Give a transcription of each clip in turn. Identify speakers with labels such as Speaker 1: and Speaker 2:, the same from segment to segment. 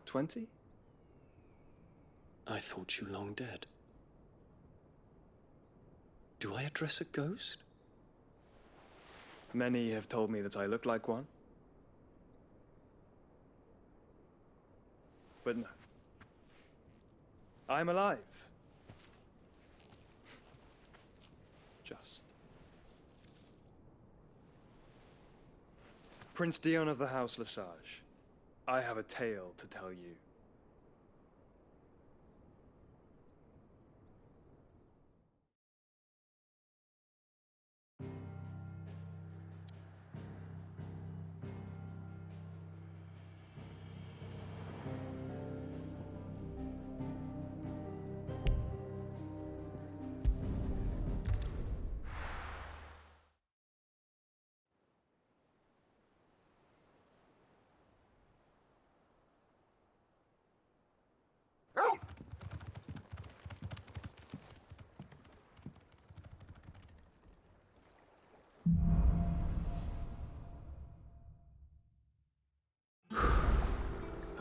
Speaker 1: 20?
Speaker 2: I thought you long dead. Do I address a ghost?
Speaker 1: Many have told me that I look like one. But no. I'm alive. Just. Prince Dion of the House Lesage, I have a tale to tell you.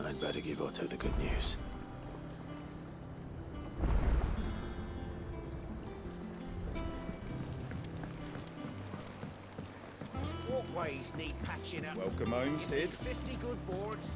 Speaker 2: I'd better give Otto the good news.
Speaker 3: Walkways need patching up.
Speaker 1: Welcome home, Sid.
Speaker 3: 50 good boards.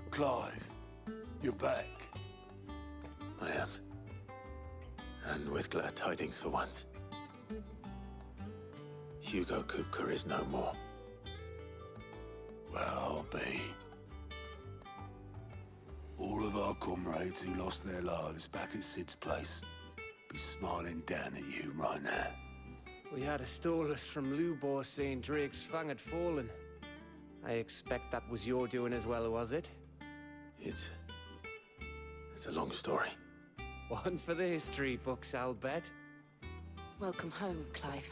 Speaker 4: Clive, you're back.
Speaker 2: I am. And with glad tidings for once. Hugo Kupka is no more.
Speaker 4: Well, I'll be. All of our comrades who lost their lives back at Sid's place be smiling down at you right now.
Speaker 3: We had a stolus from Lubor saying Drake's fang had fallen. I expect that was your doing as well, was it?
Speaker 2: It's a long story.
Speaker 3: One for the history books, I'll bet.
Speaker 5: Welcome home, Clive.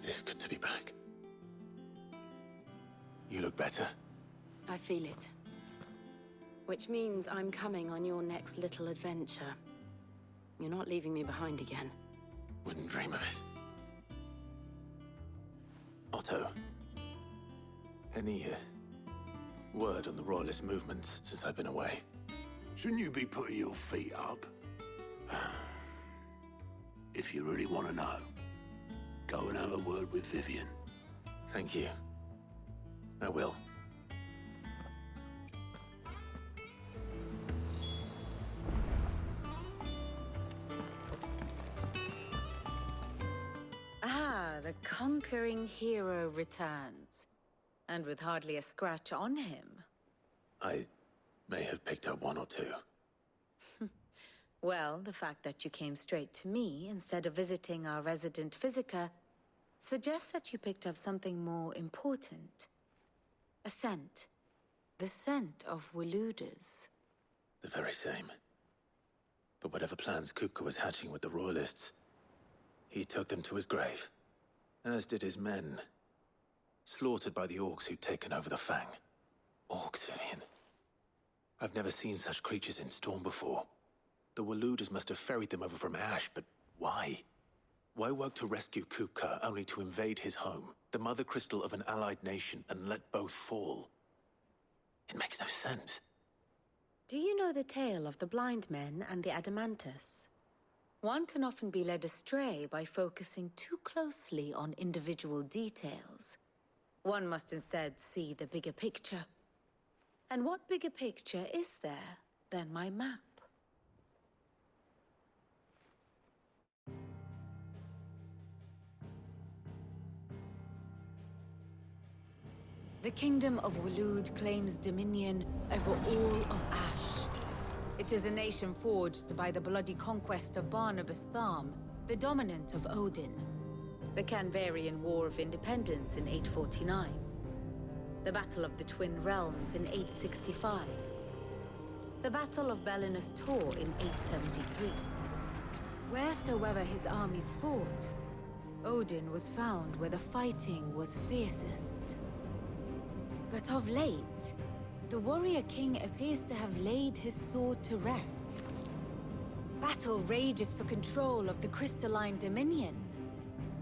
Speaker 2: It's good to be back. You look better.
Speaker 5: I feel it. Which means I'm coming on your next little adventure. You're not leaving me behind again.
Speaker 2: Wouldn't dream of it. Otto, any word on the Royalist movements since I've been away?
Speaker 4: Shouldn't you be putting your feet up? If you really want to know, go and have a word with Vivian.
Speaker 2: Thank you. I will.
Speaker 6: Ah, the conquering hero returns. And with hardly a scratch on him.
Speaker 2: I may have picked up one or two.
Speaker 6: Well, the fact that you came straight to me instead of visiting our resident physiker suggests that you picked up something more important. A scent. The scent of Waludas.
Speaker 2: The very same. But whatever plans Kupka was hatching with the Royalists, he took them to his grave. As did his men. Slaughtered by the orcs who'd taken over the Fang. Orcs, Vivian. I've never seen such creatures in Storm before. The Waludas must have ferried them over from Ash, but why? Why work to rescue Kupka only to invade his home, the mother crystal of an allied nation, and let both fall? It makes no sense.
Speaker 6: Do you know the tale of the blind men and the Adamantus? One can often be led astray by focusing too closely on individual details. One must instead see the bigger picture. And what bigger picture is there than my map? The Kingdom of Waloed claims dominion over all of Ash. It is a nation forged by the bloody conquest of Barnabas Tharm, the dominant of Odin. The Canvarian War of Independence in 849. the Battle of the Twin Realms in 865, the Battle of Belinus Tor in 873. Wheresoever his armies fought, Odin was found where the fighting was fiercest. But of late, the warrior king appears to have laid his sword to rest. Battle rages for control of the crystalline dominion.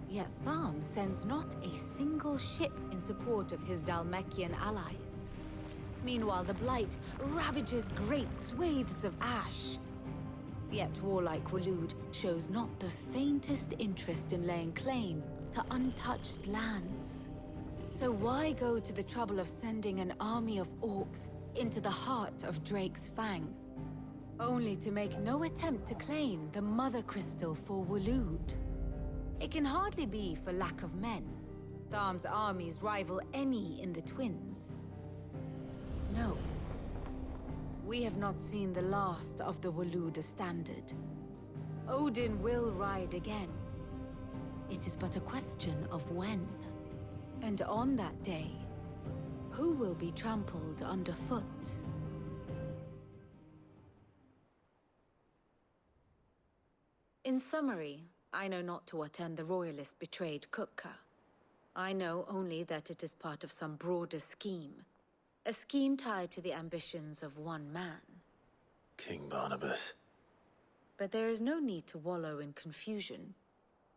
Speaker 6: Yet Tharm sends not a single ship in support of his Dhalmekian allies. Meanwhile, the Blight ravages great swathes of ash. Yet warlike Waloed shows not the faintest interest in laying claim to untouched lands. So why go to the trouble of sending an army of orcs into the heart of Drake's Fang, only to make no attempt to claim the Mother Crystal for Waloed? It can hardly be for lack of men. Tharm's armies rival any in the Twins. No. We have not seen the last of the Waloed Standard. Odin will ride again. It is but a question of when. And on that day, who will be trampled underfoot? In summary, I know not to what end the Royalist betrayed Kupka. I know only that it is part of some broader scheme. A scheme tied to the ambitions of one man.
Speaker 2: King Barnabas.
Speaker 6: But there is no need to wallow in confusion.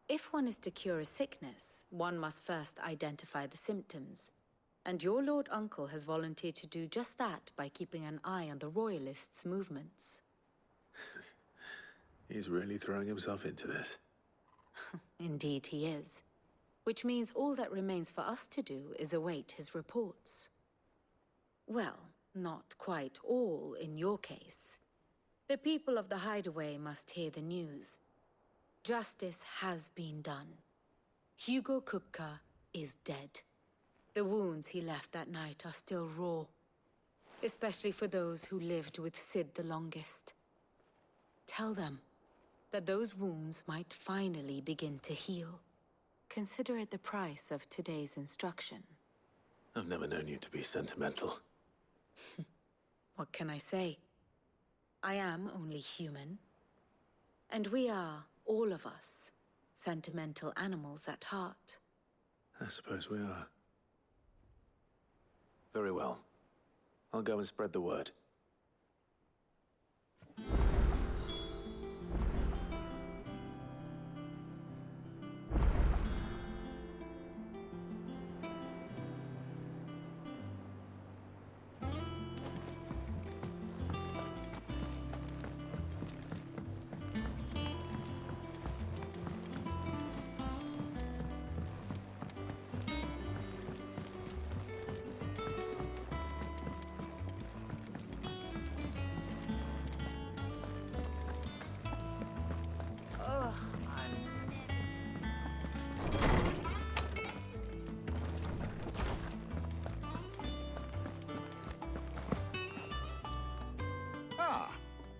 Speaker 6: If one is to cure a sickness, one must first identify the symptoms. And your Lord Uncle has volunteered to do just that by keeping an eye on the Royalists' movements.
Speaker 2: He's really throwing himself into this.
Speaker 6: Indeed he is. Which means all that remains for us to do is await his reports. Well, not quite all in your case. The people of the Hideaway must hear the news. Justice has been done. Hugo Kupka is dead. The wounds he left that night are still raw, especially for those who lived with Sid the longest. Tell them that those wounds might finally begin to heal. Consider it the price of today's instruction.
Speaker 2: I've never known you to be sentimental.
Speaker 6: What can I say? I am only human. And we are, all of us, sentimental animals at heart.
Speaker 2: I suppose we are. Very well. I'll go and spread the word.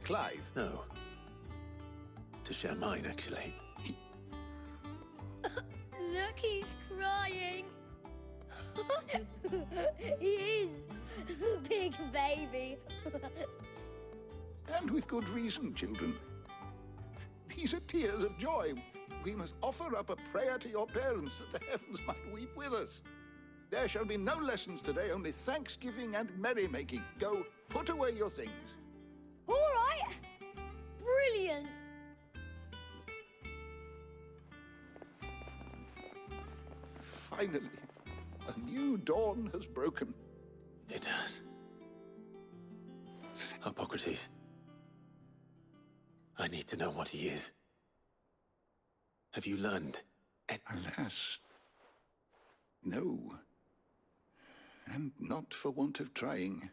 Speaker 4: Clive.
Speaker 2: No. To share mine, actually.
Speaker 7: Look, he's crying. He is. The big baby.
Speaker 4: And with good reason, children. These are tears of joy. We must offer up a prayer to your parents that the heavens might weep with us. There shall be no lessons today, only thanksgiving and merrymaking. Go, put away your things.
Speaker 7: All right. Brilliant.
Speaker 4: Finally, a new dawn has broken.
Speaker 2: It has. Hippocrates. I need to know what he is. Have you learned?
Speaker 4: Alas, no. And not for want of trying.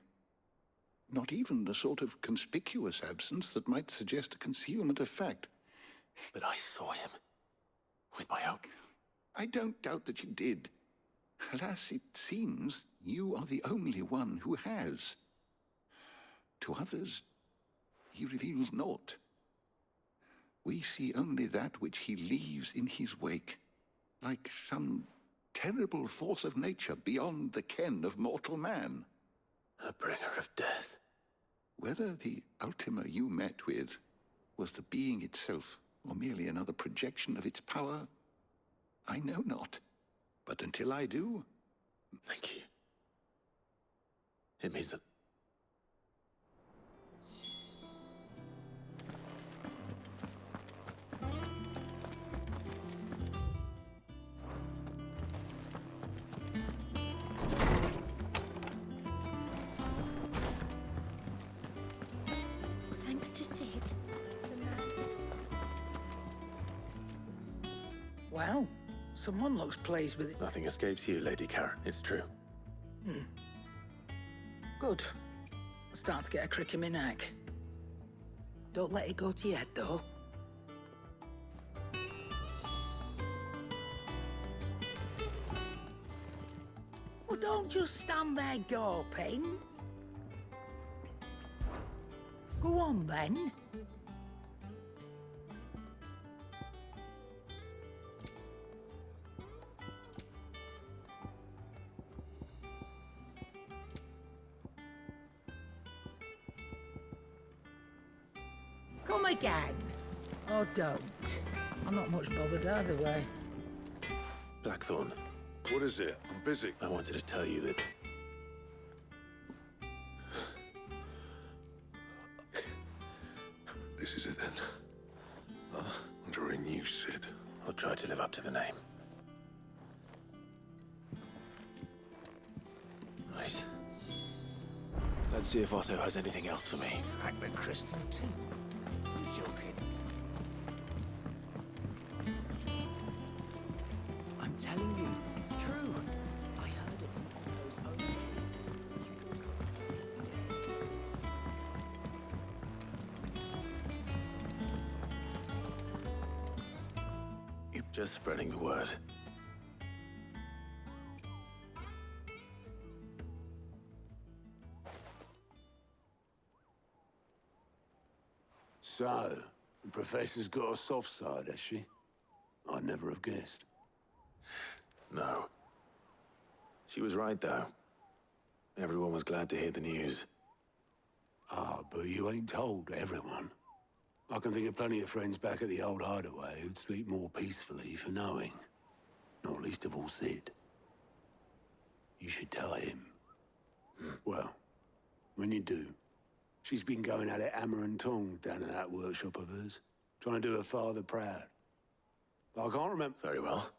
Speaker 4: Not even the sort of conspicuous absence that might suggest a concealment of fact.
Speaker 2: But I saw him. With my own.
Speaker 4: I don't doubt that you did. Alas, it seems you are the only one who has. To others, he reveals naught. We see only that which he leaves in his wake, like some terrible force of nature beyond the ken of mortal man.
Speaker 2: A bringer of death.
Speaker 4: Whether the Ultima you met with was the being itself, or merely another projection of its power, I know not. But until I do...
Speaker 2: Thank you. It means that...
Speaker 7: Thanks to Sid, the man.
Speaker 8: Well, someone looks pleased with it.
Speaker 2: Nothing escapes you, Lady Karen. It's true.
Speaker 8: Good. I'm starting to get a crick in my neck. Don't let it go to your head, though. Well, don't just stand there gawping. Go on, then. Come again. Or don't. I'm not much bothered either way.
Speaker 2: Blackthorn,
Speaker 9: What is it? I'm busy.
Speaker 2: I wanted to tell you that...
Speaker 9: This is it then. Under a new Sid.
Speaker 2: I'll try to live up to the name. Right. Let's see if Otto has anything else for me.
Speaker 8: Crack the crystal too. I'm joking. I'm telling you, it's true. I heard it from Otto's own lips. Hugo Coco is dead.
Speaker 2: You're just spreading the word.
Speaker 10: So, the Professor's got a soft side, has she? I'd never have guessed.
Speaker 2: No. She was right, though. Everyone was glad to hear the news.
Speaker 10: Ah, but you ain't told everyone. I can think of plenty of friends back at the old hideaway who'd sleep more peacefully for knowing. Not least of all Sid. You should tell him. Well, when you do, she's been going at it hammer and tongs down at that workshop of hers, trying to do her father proud. But I can't remember...
Speaker 2: Very well.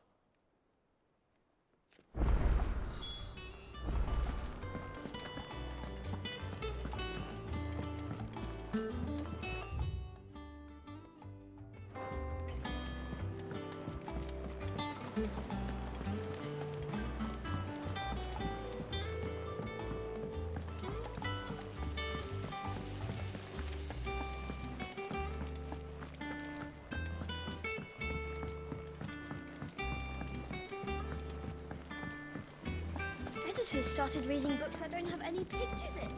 Speaker 7: Editors started reading books that don't have any pictures in.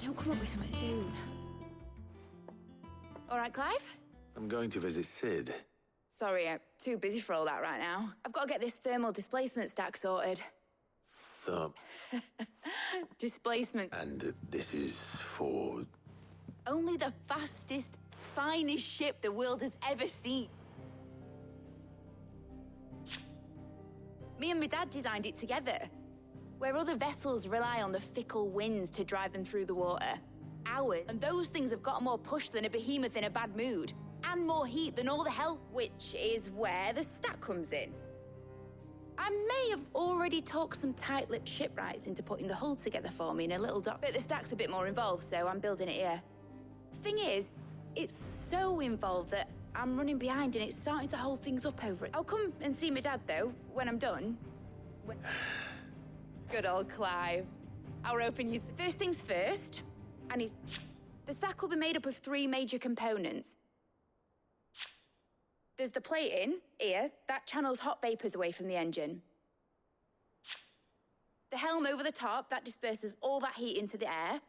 Speaker 7: Don't come up with something soon.
Speaker 11: All right, Clive?
Speaker 2: I'm going to visit Sid.
Speaker 11: Sorry, I'm too busy for all that right now. I've got to get this thermal displacement stack sorted. Displacement.
Speaker 2: And this is for...
Speaker 11: Only the fastest, finest ship the world has ever seen. Me and my dad designed it together. Where other vessels rely on the fickle winds to drive them through the water. Ours, and those things have got more push than a behemoth in a bad mood. And more heat than all the hell, which is where the stack comes in. I may have already talked some tight-lipped shipwrights into putting the hull together for me in a little dock, but the stack's a bit more involved, so I'm building it here. Thing is, it's so involved that I'm running behind and it's starting to hold things up over it. I'll come and see my dad, though, when I'm done. Good old Clive. I'll open you. First things first, I need... The sack will be made up of 3 major components. There's the plating, here, that channels hot vapors away from the engine. The helm over the top, that disperses all that heat into the air.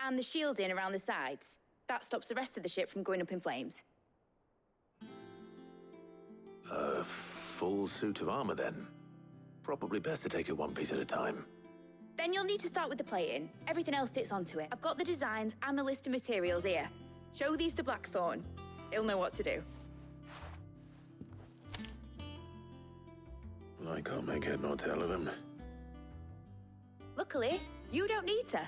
Speaker 11: And the shielding around the sides. That stops the rest of the ship from going up in flames.
Speaker 2: A full suit of armor, then. Probably best to take it one piece at a time.
Speaker 11: Then you'll need to start with the plating. Everything else fits onto it. I've got the designs and the list of materials here. Show these to Blackthorn. He'll know what to do.
Speaker 2: I can't make head nor tail of them.
Speaker 11: Luckily, you don't need to.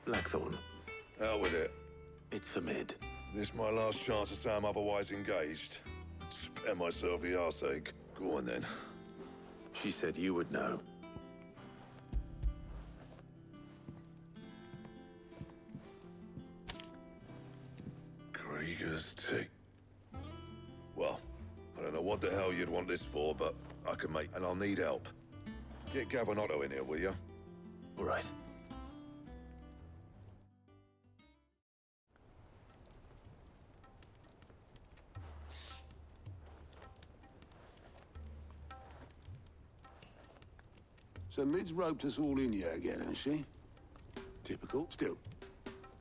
Speaker 2: Blackthorn.
Speaker 9: Out with it.
Speaker 2: It's for mid.
Speaker 9: This my last chance to say I'm otherwise engaged. Spare myself the arseache. Go on then.
Speaker 2: She said you would know.
Speaker 9: Krieger's tea. Well, I don't know what the hell you'd want this for, but I can make, and I'll need help. Get Gavin Otto in here, will you?
Speaker 2: All right.
Speaker 10: So Mid's roped us all in here again, has she? Typical. Still,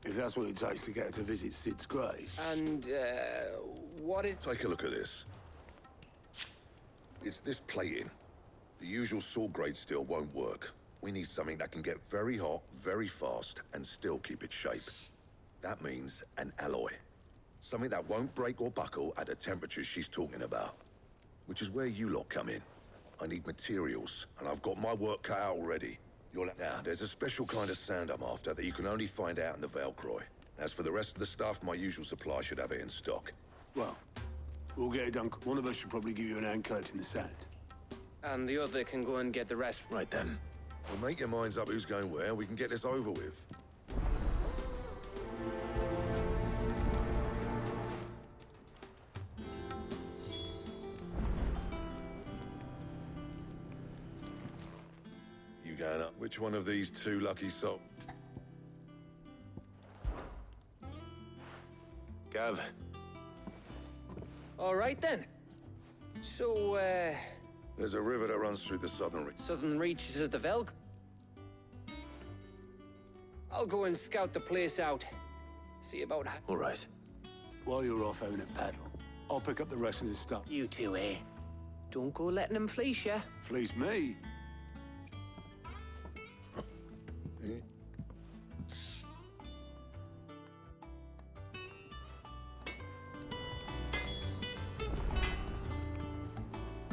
Speaker 10: if that's what it takes to get her to visit Sid's grave.
Speaker 3: And, what is...
Speaker 9: Take a look at this. It's this plating. The usual sword grade steel won't work. We need something that can get very hot, very fast, and still keep its shape. That means an alloy. Something that won't break or buckle at the temperatures she's talking about. Which is where you lot come in. I need materials, and I've got my work cut out already. Now, there's a special kind of sand I'm after that you can only find out in the Valcroy. As for the rest of the stuff, my usual supply should have it in stock.
Speaker 10: Well, we'll get it done. One of us should probably give you an hand coat in the sand.
Speaker 3: And the other can go and get the rest.
Speaker 2: Right then.
Speaker 9: Well, make your minds up who's going where, and we can get this over with. You going up? Which one of these 2 lucky souls?
Speaker 2: Gav.
Speaker 3: All right, then. So,
Speaker 9: There's a river that runs through the southern reach.
Speaker 3: southern reaches of the Velk. I'll go and scout the place out. See about how...
Speaker 2: All right.
Speaker 10: While you're off having a paddle, I'll pick up the rest of this stuff.
Speaker 3: You two, eh? Don't go letting them fleece ya.
Speaker 10: Fleece me.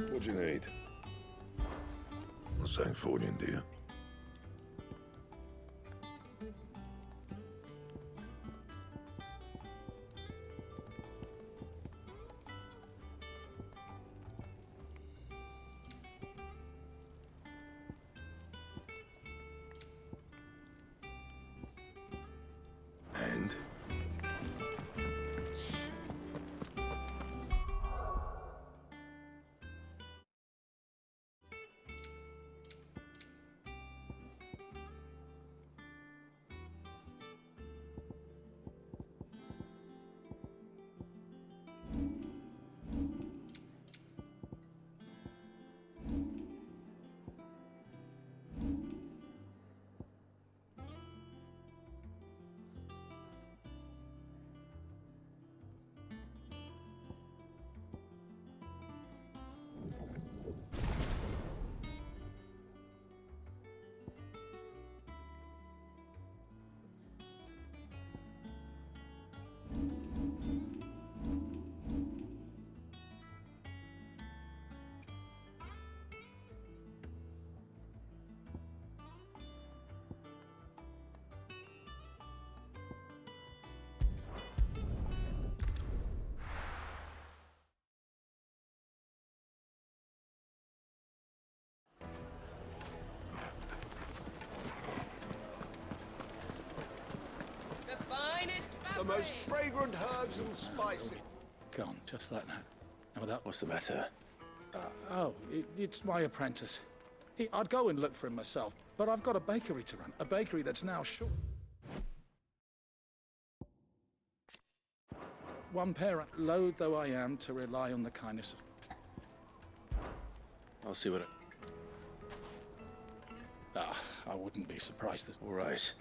Speaker 9: What do you need? I'm saying fortune, dear. And?
Speaker 12: most fragrant herbs and spices.
Speaker 13: Gone, just like that. And without...
Speaker 2: What's the matter?
Speaker 13: It's my apprentice. I'd go and look for him myself, but I've got a bakery to run. A bakery that's now short. One parent, loath though I am to rely on the kindness of...
Speaker 2: I'll see what
Speaker 13: I wouldn't be surprised that...
Speaker 2: All right.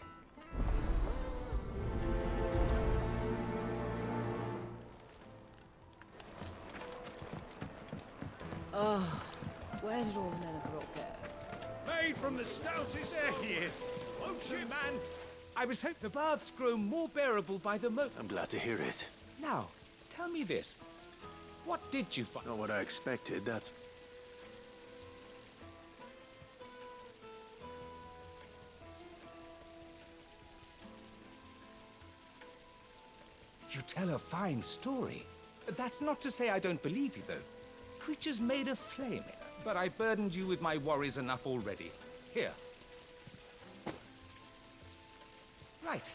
Speaker 14: Oh, where did all the men of the rock go?
Speaker 15: Made from the stoutest...
Speaker 16: There he is.
Speaker 15: Won't you,
Speaker 16: Man, I was hoping the baths grow more bearable by the
Speaker 2: I'm glad to hear it.
Speaker 16: Now, tell me this. What did you find?
Speaker 2: Not what I expected, that's...
Speaker 16: You tell a fine story. That's not to say I don't believe you, though. Creatures made of flame. But I burdened you with my worries enough already. Here. Right.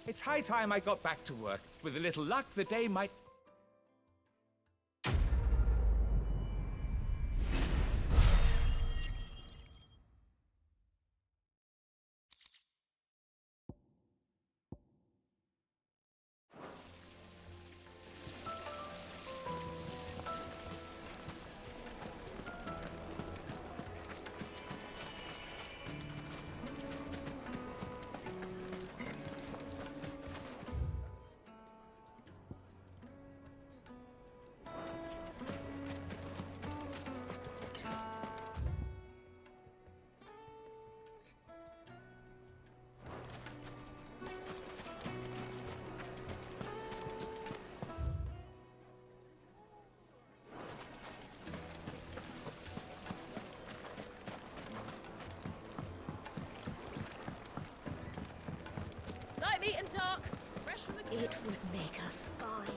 Speaker 16: It's high time I got back to work. With a little luck, the day might...
Speaker 14: Light meat and dark. Fresh from the...
Speaker 7: It would make a fine.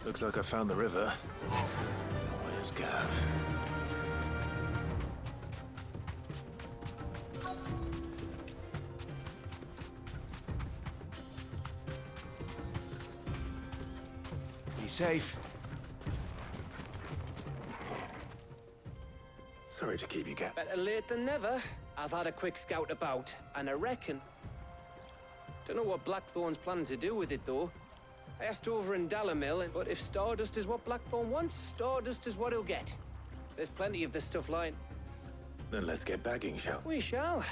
Speaker 2: Looks like I found the river. Where's Gav? Be safe. Sorry to keep you, Gav.
Speaker 3: Better late than never. I've had a quick scout about, and I reckon... Don't know what Blackthorn's planning to do with it, though. I asked over in Dalamil, but if Stardust is what Blackthorn wants, Stardust is what he'll get. There's plenty of this stuff lying.
Speaker 2: Then let's get bagging, shall we?
Speaker 3: We shall.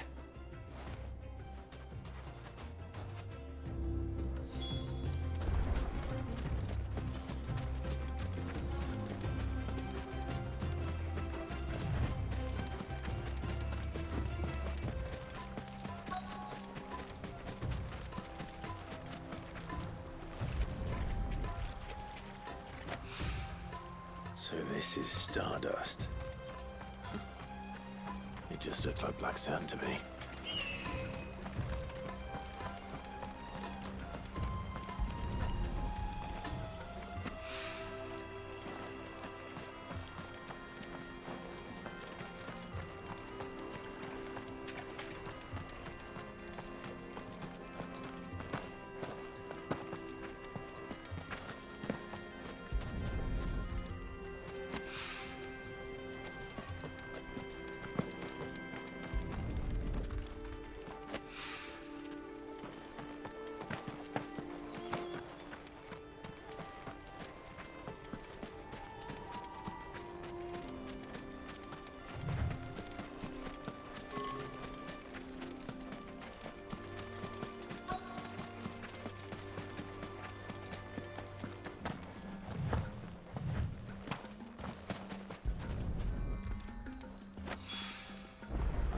Speaker 2: So this is Stardust. It just looks like black sand to me.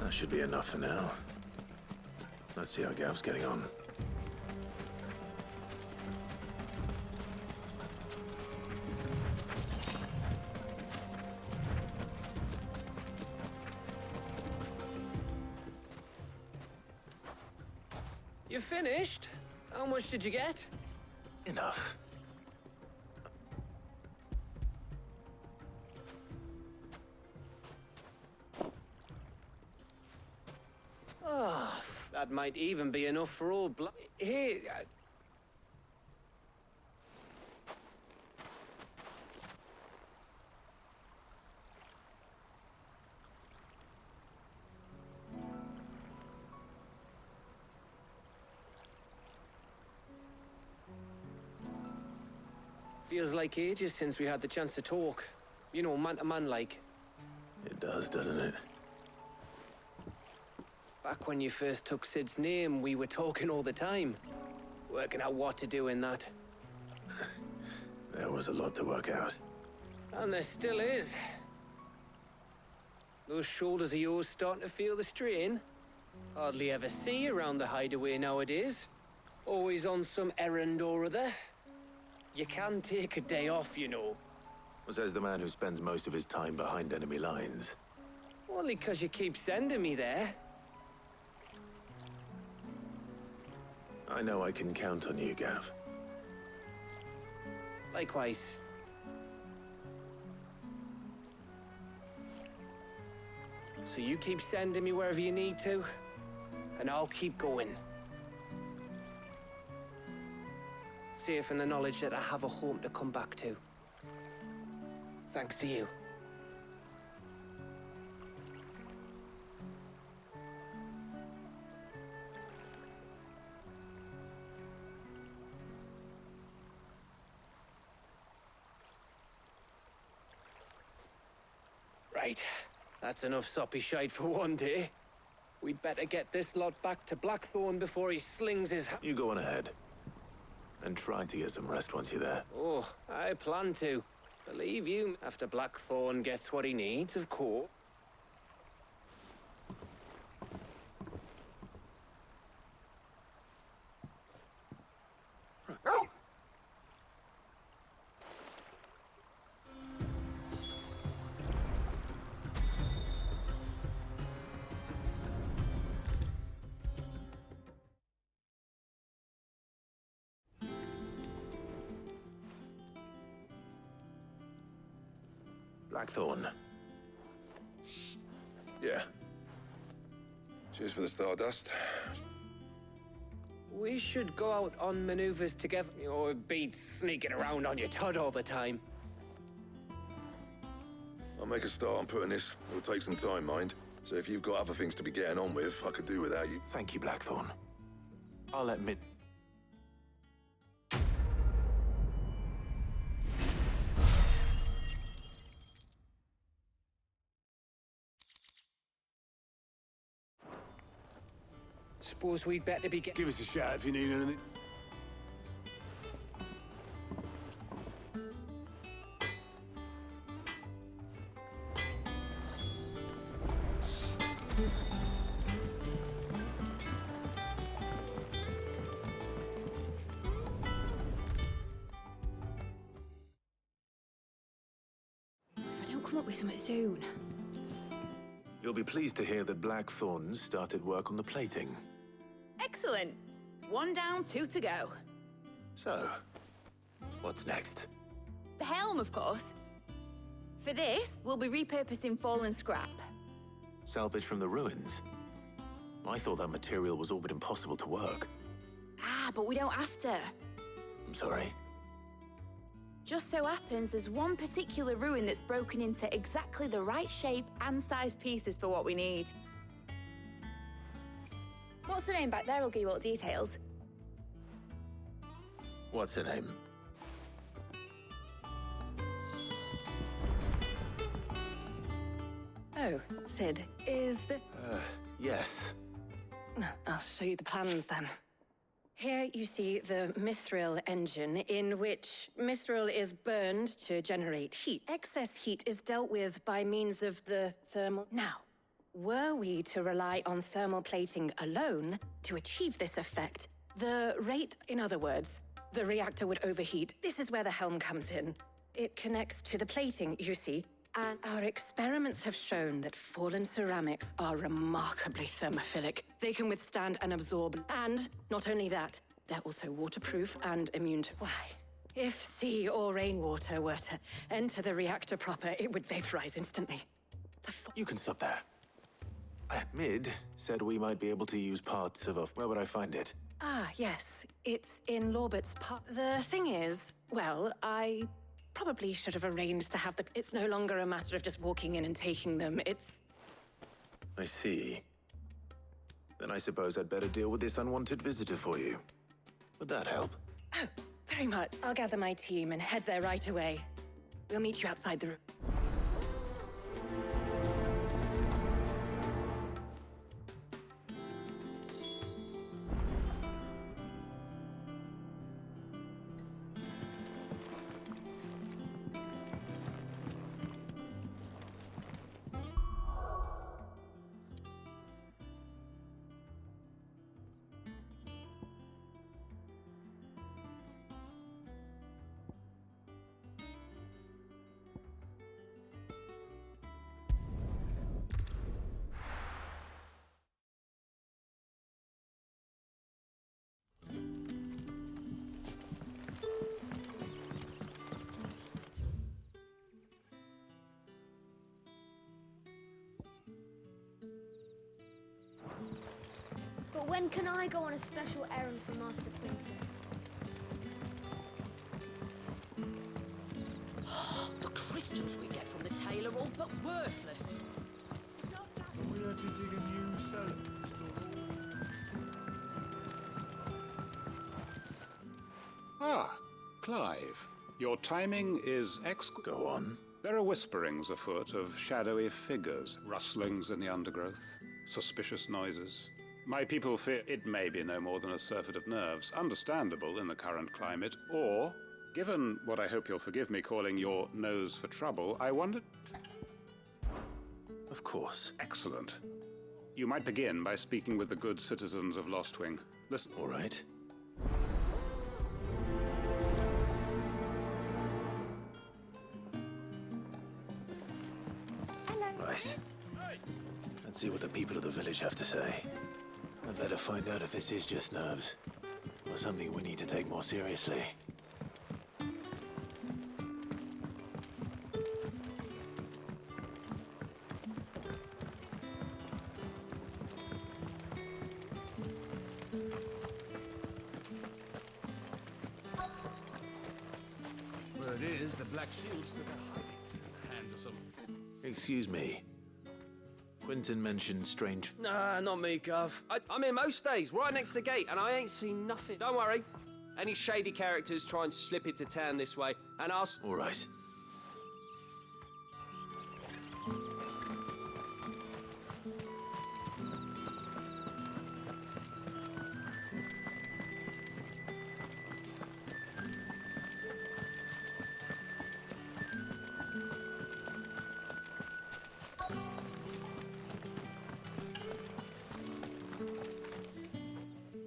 Speaker 2: That should be enough for now. Let's see how Gav's getting on.
Speaker 3: You finished? How much did you get?
Speaker 2: Enough.
Speaker 3: That might even be enough for all Here... Feels like ages since we had the chance to talk. You know, man to man like.
Speaker 2: It does, doesn't it?
Speaker 3: Back when you first took Sid's name, we were talking all the time. Working out what to do in that.
Speaker 2: There was a lot to work out.
Speaker 3: And there still is. Those shoulders of yours starting to feel the strain? Hardly ever see you around the hideaway nowadays. Always on some errand or other. You can take a day off, you know.
Speaker 2: Says the man who spends most of his time behind enemy lines.
Speaker 3: Only 'cause you keep sending me there.
Speaker 2: I know I can count on you, Gav.
Speaker 3: Likewise. So you keep sending me wherever you need to, and I'll keep going. Safe in the knowledge that I have a home to come back to. Thanks to you. Right. That's enough soppy shite for one day. We'd better get this lot back to Blackthorn before he slings his...
Speaker 2: You go on ahead. And try to get some rest once you're there.
Speaker 3: Oh, I plan to. Believe you, after Blackthorn gets what he needs, of course.
Speaker 2: Blackthorn.
Speaker 9: Yeah. Cheers for the stardust.
Speaker 3: We should go out on maneuvers together, or beat sneaking around on your Todd all the time.
Speaker 9: I'll make a start on putting this. It'll take some time, mind. So if you've got other things to be getting on with, I could do without you.
Speaker 2: Thank you, Blackthorn. I'll admit...
Speaker 3: Suppose we'd better be
Speaker 10: Give us a shout if you need anything.
Speaker 7: If I don't come up with something soon.
Speaker 2: You'll be pleased to hear that Blackthorn started work on the plating.
Speaker 11: Excellent. 1 down, 2 to go.
Speaker 2: So, what's next?
Speaker 11: The helm, of course. For this, we'll be repurposing fallen scrap.
Speaker 2: Salvage from the ruins? I thought that material was all but impossible to work.
Speaker 11: Ah, but we don't have to.
Speaker 2: I'm sorry.
Speaker 11: Just so happens there's one particular ruin that's broken into exactly the right shape and size pieces for what we need. What's the name back there? I'll give you all the details.
Speaker 2: What's her name?
Speaker 5: Oh, Sid, is this...
Speaker 2: Yes.
Speaker 5: I'll show you the plans then. Here you see the mithril engine, in which mithril is burned to generate heat. Excess heat is dealt with by means of the thermal... Now, were we to rely on thermal plating alone to achieve this effect, the rate, in other words, the reactor would overheat. This is where the helm comes in. It connects to the plating, you see, and our experiments have shown that fallen ceramics are remarkably thermophilic. They can withstand and absorb, and not only that, they're also waterproof and immune to... Why? If sea or rainwater were to enter the reactor proper, it would vaporize instantly.
Speaker 2: You can stop there. Mid said we might be able to use parts of a... Where would I find it?
Speaker 5: Ah, yes. It's in Lorbert's part. The thing is, well, I probably should have arranged to have the... It's no longer a matter of just walking in and taking them. It's...
Speaker 2: I see. Then I suppose I'd better deal with this unwanted visitor for you. Would that help?
Speaker 5: Oh, very much. I'll gather my team and head there right away. We'll meet you outside the room.
Speaker 7: But when can I go on a special errand for Master Quinton?
Speaker 8: The crystals we get from the tail are all but worthless.
Speaker 15: We had to dig a new cellar.
Speaker 17: Ah, Clive. Your timing is
Speaker 2: Go on.
Speaker 17: There are whisperings afoot of shadowy figures, rustlings in the undergrowth, suspicious noises. My people fear it may be no more than a surfeit of nerves, understandable in the current climate, or, given what I hope you'll forgive me calling your nose for trouble, I wondered...
Speaker 2: Of course.
Speaker 17: Excellent. You might begin by speaking with the good citizens of Lostwing. Listen.
Speaker 2: All right. Right. Let's see what the people of the village have to say. I'd better find out if this is just nerves, or something we need to take more seriously.
Speaker 15: Word is, the Black Shields took a hiding in the hands of some...
Speaker 2: Excuse me. Quinton mentioned strange...
Speaker 18: Nah, not me, Gov. I'm here most days, right next to the gate, and I ain't seen nothing. Don't worry. Any shady characters try and slip into town this way, and I'll...
Speaker 2: All right.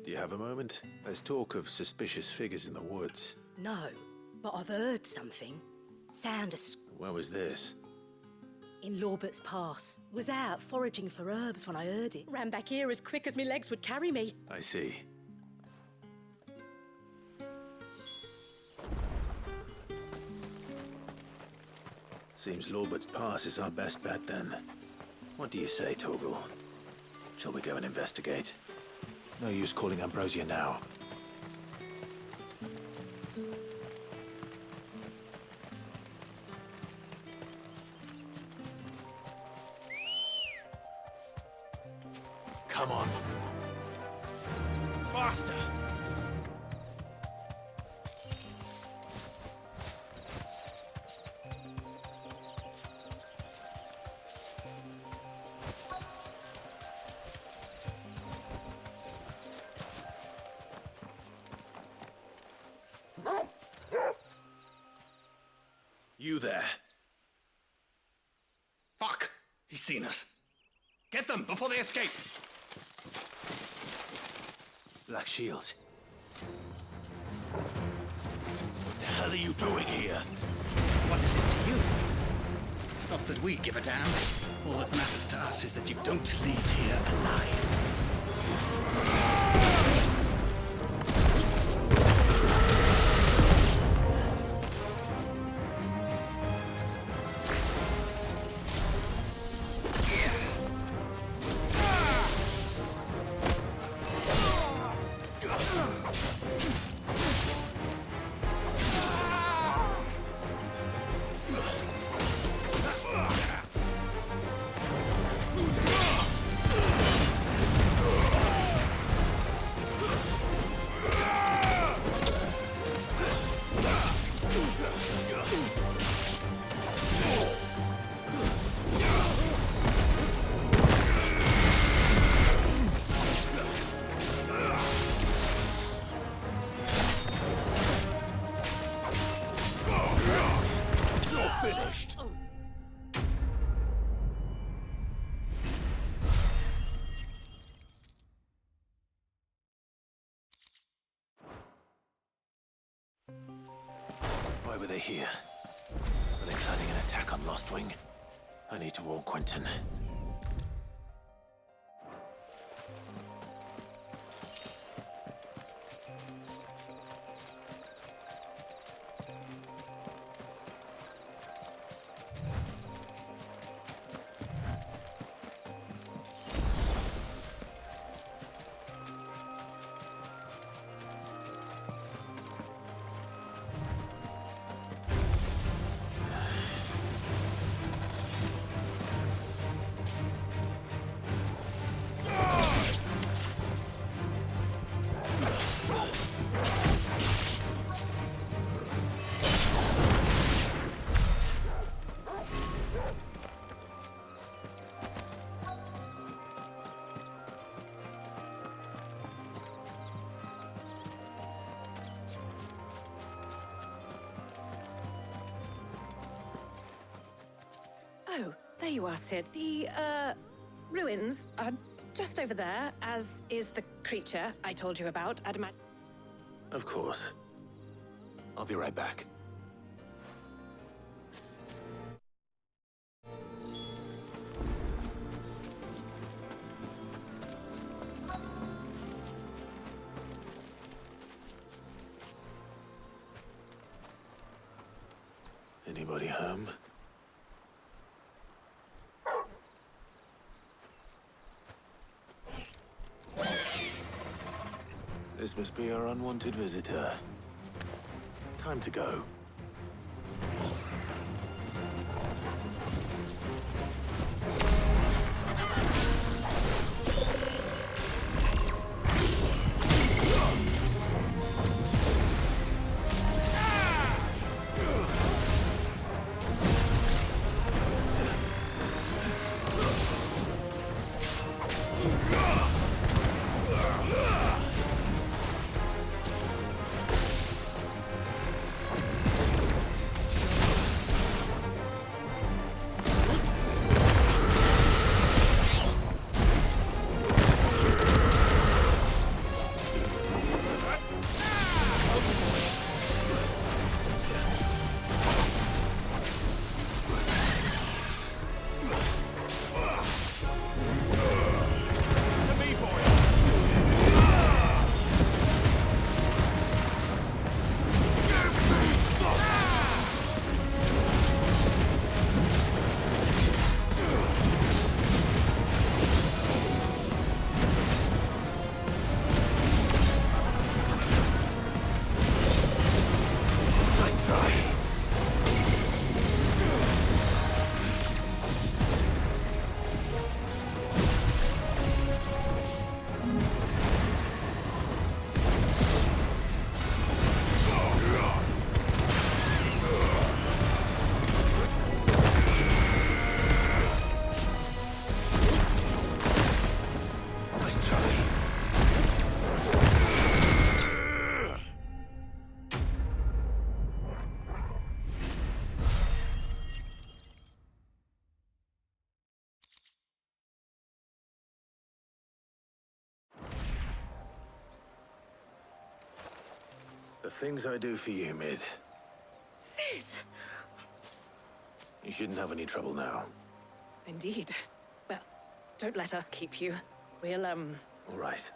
Speaker 2: Do you have a moment? There's talk of suspicious figures in the woods.
Speaker 19: No, but I've heard something. Sound of...
Speaker 2: Where was this?
Speaker 19: In Lorbert's Pass. Was out foraging for herbs when I heard it. Ran back here as quick as my legs would carry me.
Speaker 2: I see. Seems Lorbert's Pass is our best bet then. What do you say, Torgal? Shall we go and investigate? No use calling Ambrosia now. Come on.
Speaker 15: Faster!
Speaker 2: You there.
Speaker 15: Fuck! He's seen us. Get them before they escape!
Speaker 2: Black Shields. What the hell are you doing here?
Speaker 20: What is it to you? Not that we give a damn. All that matters to us is that you don't leave here alive.
Speaker 2: stay here. Are they planning an attack on Lostwing? I need to warn Quentin.
Speaker 5: Oh, there you are, Sid. The, ruins are just over there, as is the creature I told you about, Adamant.
Speaker 2: Of course. I'll be right back. Anybody home? This must be our unwanted visitor. Time to go. The things I do for you, Mid.
Speaker 5: Sid!
Speaker 2: You shouldn't have any trouble now.
Speaker 5: Indeed. Well, don't let us keep you. We'll,
Speaker 2: All right.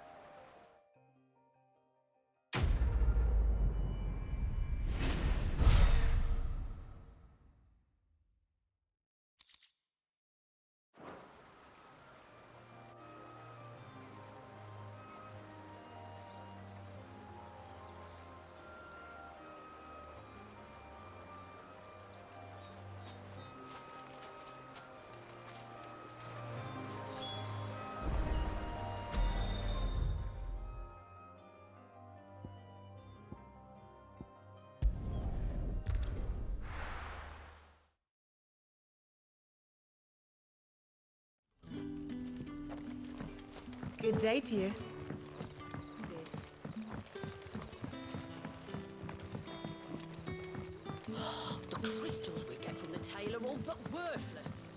Speaker 14: Good day to you.
Speaker 19: The crystals we get from the tail are all but worthless.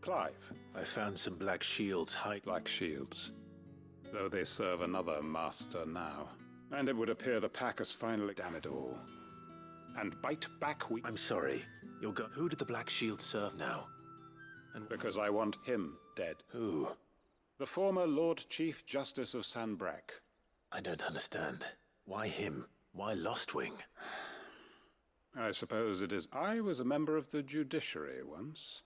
Speaker 17: Clive.
Speaker 2: I found some black shields hide.
Speaker 17: Black shields. Though they serve another master now. And it would appear the pack has finally damn it all. And bite back we...
Speaker 2: I'm sorry. Who did the Black Shield serve now?
Speaker 17: And because I want him dead.
Speaker 2: Who?
Speaker 17: The former Lord Chief Justice of Sanbreque.
Speaker 2: I don't understand. Why him? Why Lostwing?
Speaker 17: I suppose it is. I was a member of the judiciary once.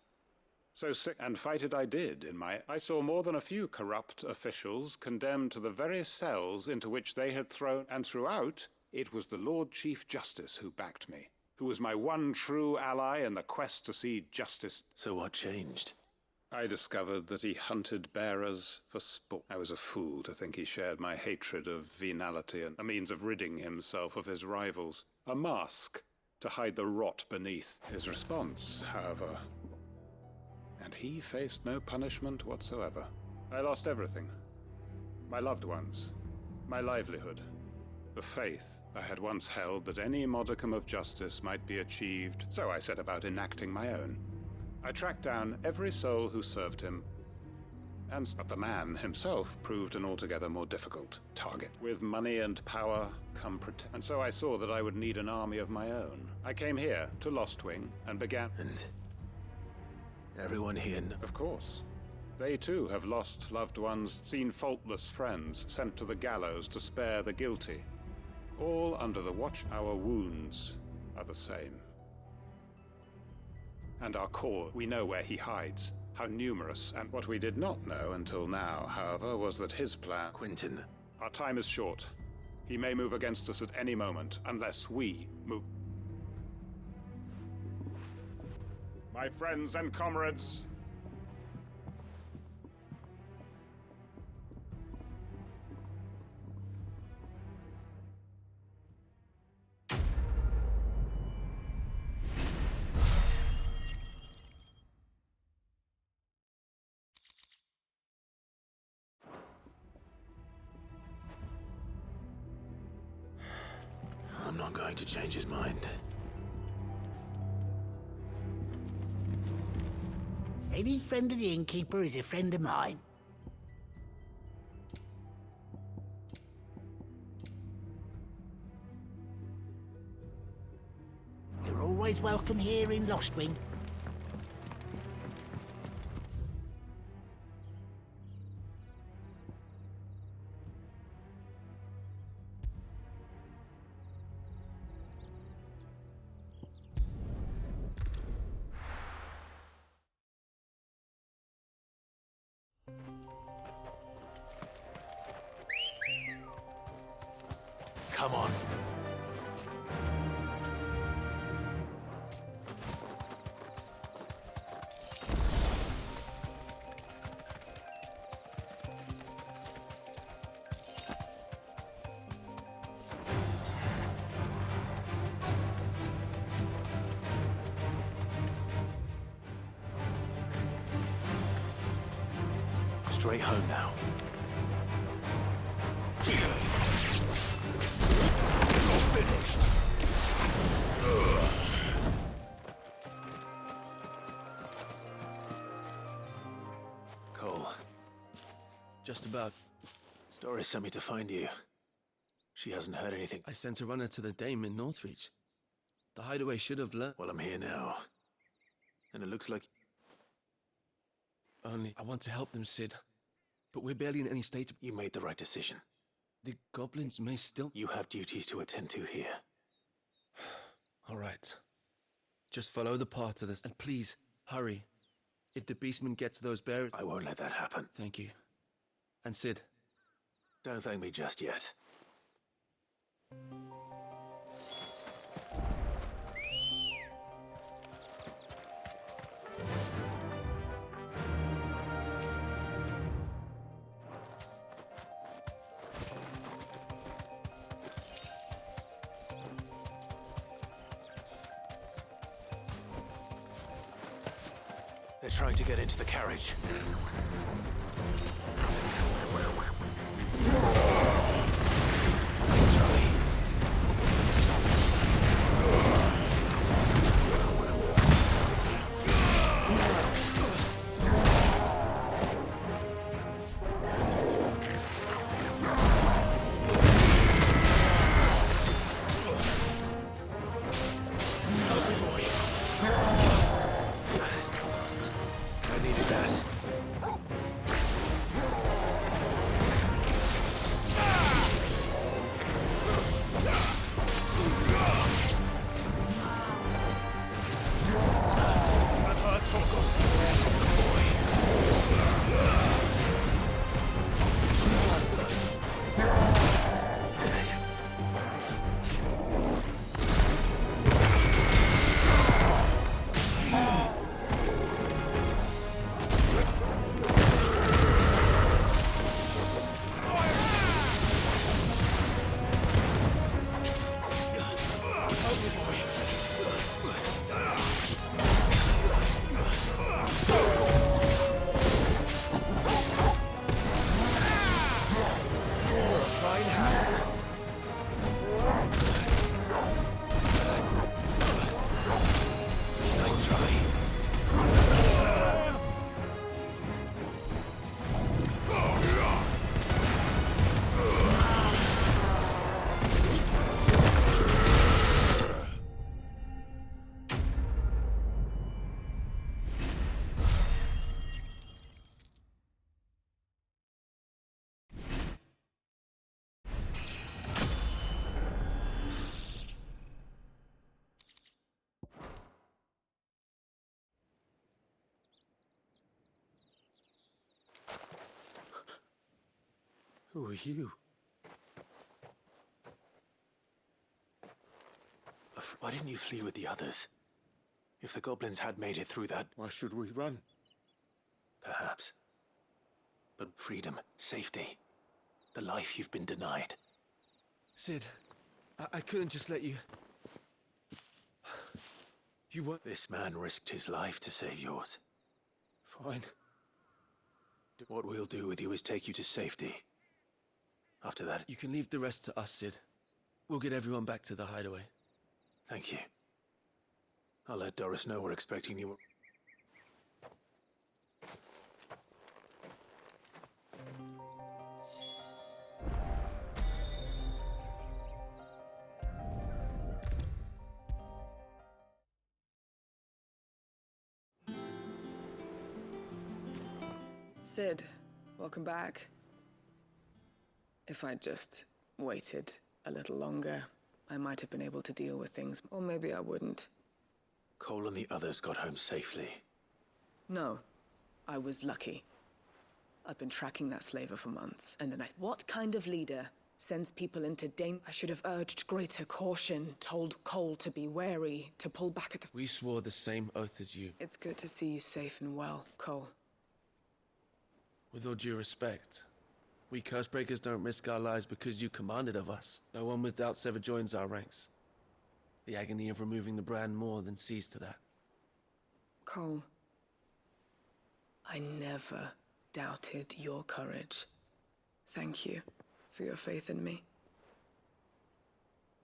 Speaker 17: So sick and fight it I did I saw more than a few corrupt officials condemned to the very cells into which they had thrown, and throughout, it was the Lord Chief Justice who backed me, who was my one true ally in the quest to see justice.
Speaker 2: So what changed?
Speaker 17: I discovered that he hunted bearers for sport. I was a fool to think he shared my hatred of venality and a means of ridding himself of his rivals. A mask to hide the rot beneath. His response, however... And he faced no punishment whatsoever. I lost everything. My loved ones. My livelihood. The faith I had once held that any modicum of justice might be achieved, so I set about enacting my own. I tracked down every soul who served him, but the man himself proved an altogether more difficult target. With money and power come and so I saw that I would need an army of my own. I came here to Lostwing and began...
Speaker 2: And everyone here...
Speaker 17: Of course. They too have lost loved ones, seen faultless friends sent to the gallows to spare the guilty. All under the watch. Our wounds are the same. And our core, we know where he hides, how numerous, and what we did not know until now, however, was that his plan...
Speaker 2: Quentin.
Speaker 17: Our time is short. He may move against us at any moment, unless we move... My friends and comrades,
Speaker 2: I'm not going to change his mind.
Speaker 21: Any friend of the innkeeper is a friend of mine. You're always welcome here in Lostwing.
Speaker 2: Come on. Straight home now.
Speaker 9: Finished.
Speaker 2: Cole.
Speaker 8: Just about.
Speaker 2: Story sent me to find you. She hasn't heard anything.
Speaker 8: I sent a runner to the Dame in Northreach. The hideaway should have learned.
Speaker 2: Well, I'm here now. And it looks like...
Speaker 8: Only I want to help them, Sid. But we're barely in any state...
Speaker 2: You made the right decision.
Speaker 8: The goblins may still...
Speaker 2: You have duties to attend to here.
Speaker 8: All right. Just follow the path to this, and please, hurry. If the beastmen get to those bears...
Speaker 2: I won't let that happen.
Speaker 8: Thank you. And Sid.
Speaker 2: Don't thank me just yet. They're trying to get into the carriage. Nice, Charlie.
Speaker 1: Who are you?
Speaker 2: Why didn't you flee with the others? If the goblins had made it through that...
Speaker 1: Why should we run?
Speaker 2: Perhaps. But freedom, safety, the life you've been denied.
Speaker 1: Sid, I couldn't just let you... You weren't...
Speaker 2: This man risked his life to save yours.
Speaker 1: Fine.
Speaker 2: What we'll do with you is take you to safety. After that...
Speaker 1: You can leave the rest to us, Sid. We'll get everyone back to the hideaway.
Speaker 2: Thank you. I'll let Doris know we're expecting you.
Speaker 14: Sid, welcome back. If I'd just waited a little longer, I might have been able to deal with things, or maybe I wouldn't.
Speaker 2: Cole and the others got home safely.
Speaker 14: No, I was lucky. I've been tracking that slaver for months, and then What kind of leader sends people into danger? I should have urged greater caution, told Cole to be wary, to pull back at the...
Speaker 1: We swore the same oath as you.
Speaker 14: It's good to see you safe and well, Cole.
Speaker 1: With all due respect, we Cursebreakers don't risk our lives because you commanded of us. No one with doubts ever joins our ranks. The agony of removing the brand more than sees to that.
Speaker 14: Cole, I never doubted your courage. Thank you for your faith in me.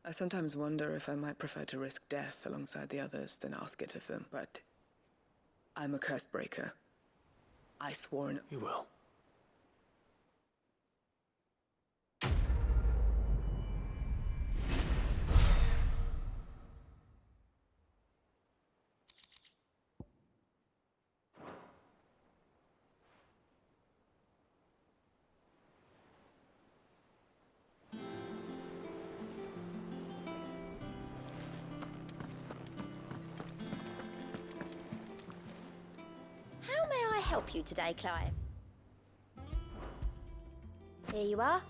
Speaker 14: I sometimes wonder if I might prefer to risk death alongside the others than ask it of them, but I'm a Cursebreaker. I swore an...
Speaker 2: You will.
Speaker 7: How may I help you today, Clive? Here you are.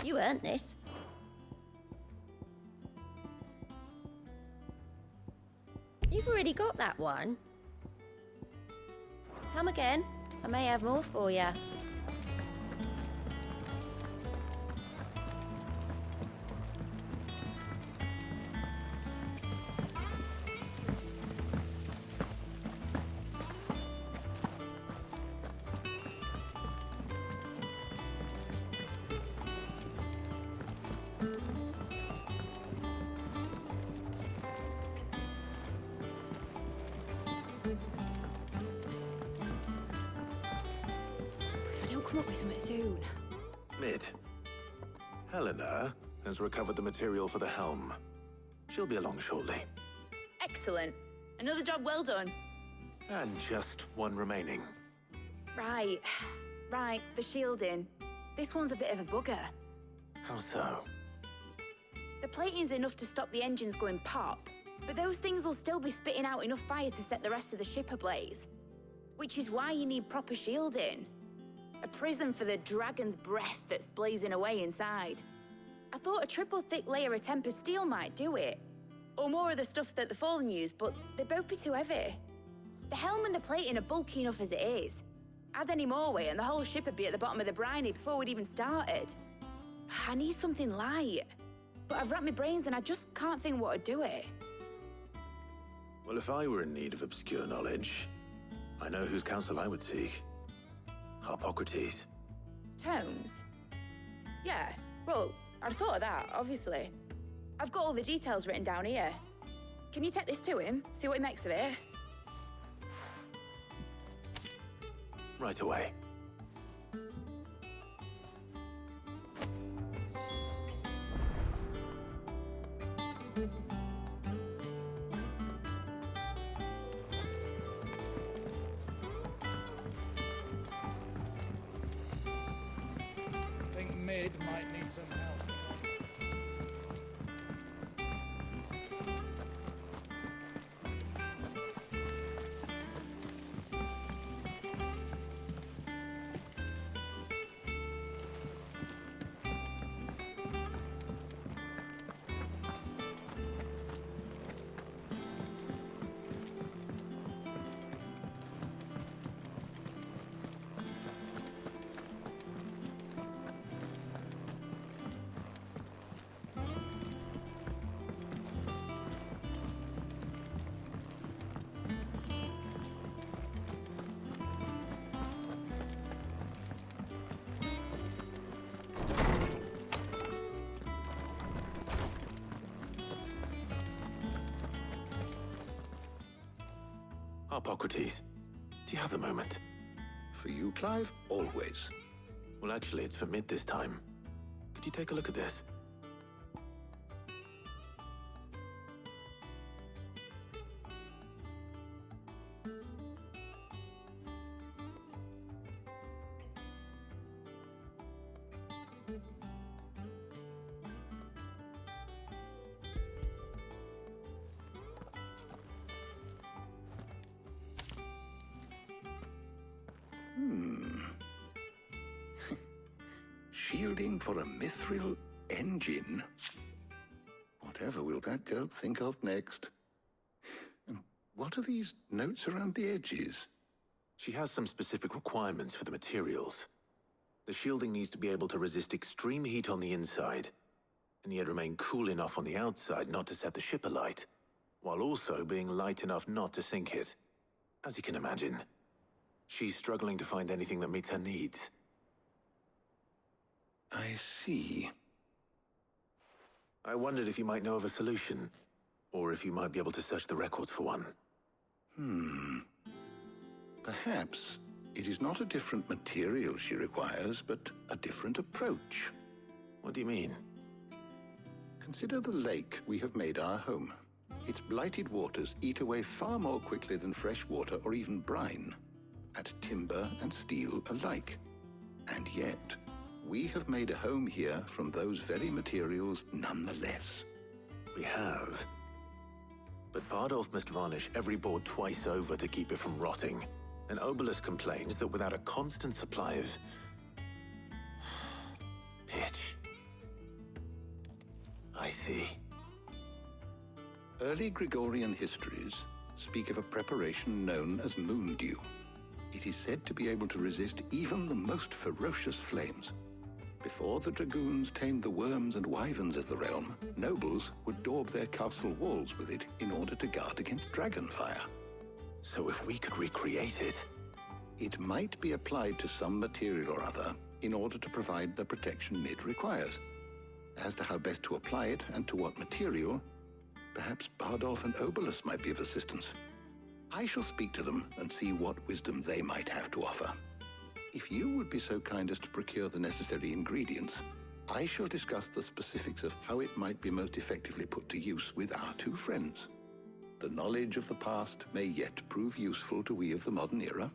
Speaker 7: You earned this. You've already got that one. Come again. I may have more for you.
Speaker 5: Come up with something soon.
Speaker 2: Mid. Helena has recovered the material for the helm. She'll be along shortly.
Speaker 11: Excellent. Another job well done.
Speaker 2: And just one remaining.
Speaker 11: Right. Right, the shielding. This one's a bit of a bugger.
Speaker 2: How so?
Speaker 11: The plating's enough to stop the engines going pop, but those things will still be spitting out enough fire to set the rest of the ship ablaze. Which is why you need proper shielding. A prison for the dragon's breath that's blazing away inside. I thought a triple thick layer of tempered steel might do it. Or more of the stuff that the Fallen use, but they'd both be too heavy. The helm and the plating are bulky enough as it is. Add any more weight and the whole ship would be at the bottom of the briny before we'd even started. I need something light. But I've racked my brains and I just can't think what would do it.
Speaker 2: Well, if I were in need of obscure knowledge, I know whose counsel I would seek. Harpocrates.
Speaker 11: Tomes? Yeah, well, I'd thought of that, obviously. I've got all the details written down here. Can you take this to him, see what he makes of it?
Speaker 2: Right away.
Speaker 13: Mid might need some help.
Speaker 2: Hippocrates, do you have the moment?
Speaker 4: For you, Clive, always.
Speaker 2: Well, actually, it's for Mid this time. Could you take a look at this?
Speaker 4: Shielding for a mithril engine? Whatever will that girl think of next? And what are these notes around the edges?
Speaker 2: She has some specific requirements for the materials. The shielding needs to be able to resist extreme heat on the inside, and yet remain cool enough on the outside not to set the ship alight, while also being light enough not to sink it. As you can imagine, she's struggling to find anything that meets her needs.
Speaker 4: I see.
Speaker 2: I wondered if you might know of a solution, or if you might be able to search the records for one.
Speaker 4: Perhaps it is not a different material she requires, but a different approach.
Speaker 2: What do you mean?
Speaker 4: Consider the lake we have made our home. Its blighted waters eat away far more quickly than fresh water or even brine, at timber and steel alike. And yet, we have made a home here from those very materials nonetheless.
Speaker 2: We have. But Bardolph must varnish every board twice over to keep it from rotting. And Obelus complains that without a constant supply of pitch. I see.
Speaker 4: Early Gregorian histories speak of a preparation known as moon dew. It is said to be able to resist even the most ferocious flames. Before the dragoons tamed the worms and wyverns of the realm, nobles would daub their castle walls with it in order to guard against dragonfire.
Speaker 2: So if we could recreate it...
Speaker 4: It might be applied to some material or other in order to provide the protection Mid requires. As to how best to apply it and to what material, perhaps Bardolph and Obelus might be of assistance. I shall speak to them and see what wisdom they might have to offer. If you would be so kind as to procure the necessary ingredients, I shall discuss the specifics of how it might be most effectively put to use with our two friends. The knowledge of the past may yet prove useful to we of the modern era.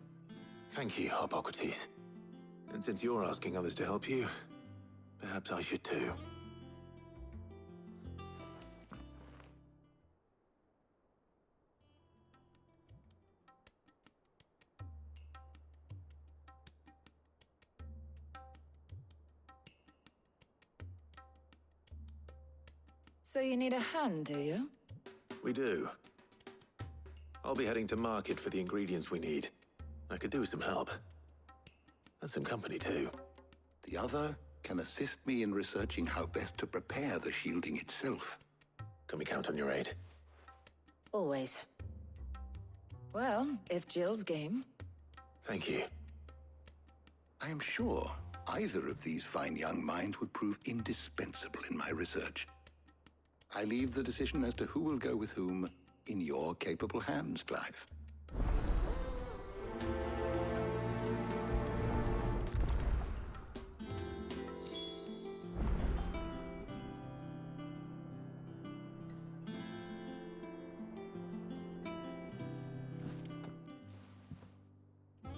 Speaker 2: Thank you, Hippocrates. And since you're asking others to help you, perhaps I should too.
Speaker 6: So you need a hand, do you?
Speaker 2: We do. I'll be heading to market for the ingredients we need. I could do with some help. And some company, too.
Speaker 4: The other can assist me in researching how best to prepare the shielding itself.
Speaker 2: Can we count on your aid?
Speaker 6: Always. Well, if Jill's game.
Speaker 2: Thank you.
Speaker 4: I am sure either of these fine young minds would prove indispensable in my research. I leave the decision as to who will go with whom in your capable hands, Clive.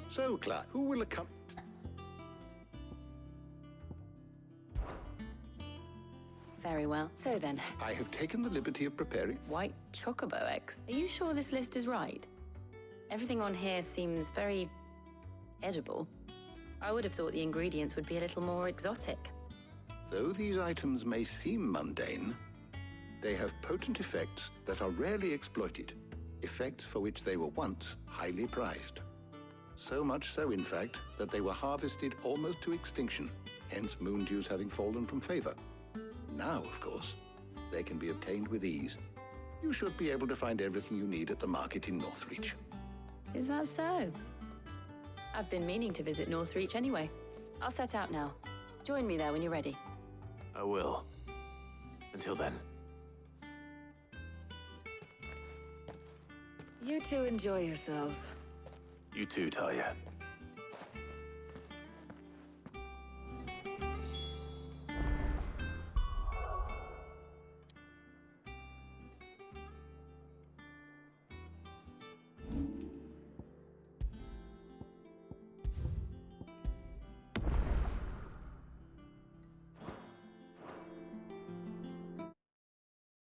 Speaker 4: So, Clive, who will accompany...
Speaker 5: Very well. So then.
Speaker 4: I have taken the liberty of preparing...
Speaker 5: White chocobo eggs. Are you sure this list is right? Everything on here seems very... edible. I would have thought the ingredients would be a little more exotic.
Speaker 4: Though these items may seem mundane, they have potent effects that are rarely exploited, effects for which they were once highly prized. So much so, in fact, that they were harvested almost to extinction, hence moon dews having fallen from favor. Now, of course, they can be obtained with ease. You should be able to find everything you need at the market in Northreach.
Speaker 5: Is that so? I've been meaning to visit Northreach anyway. I'll set out now. Join me there when you're ready.
Speaker 2: I will. Until then.
Speaker 6: You two enjoy yourselves.
Speaker 2: You too, Talia.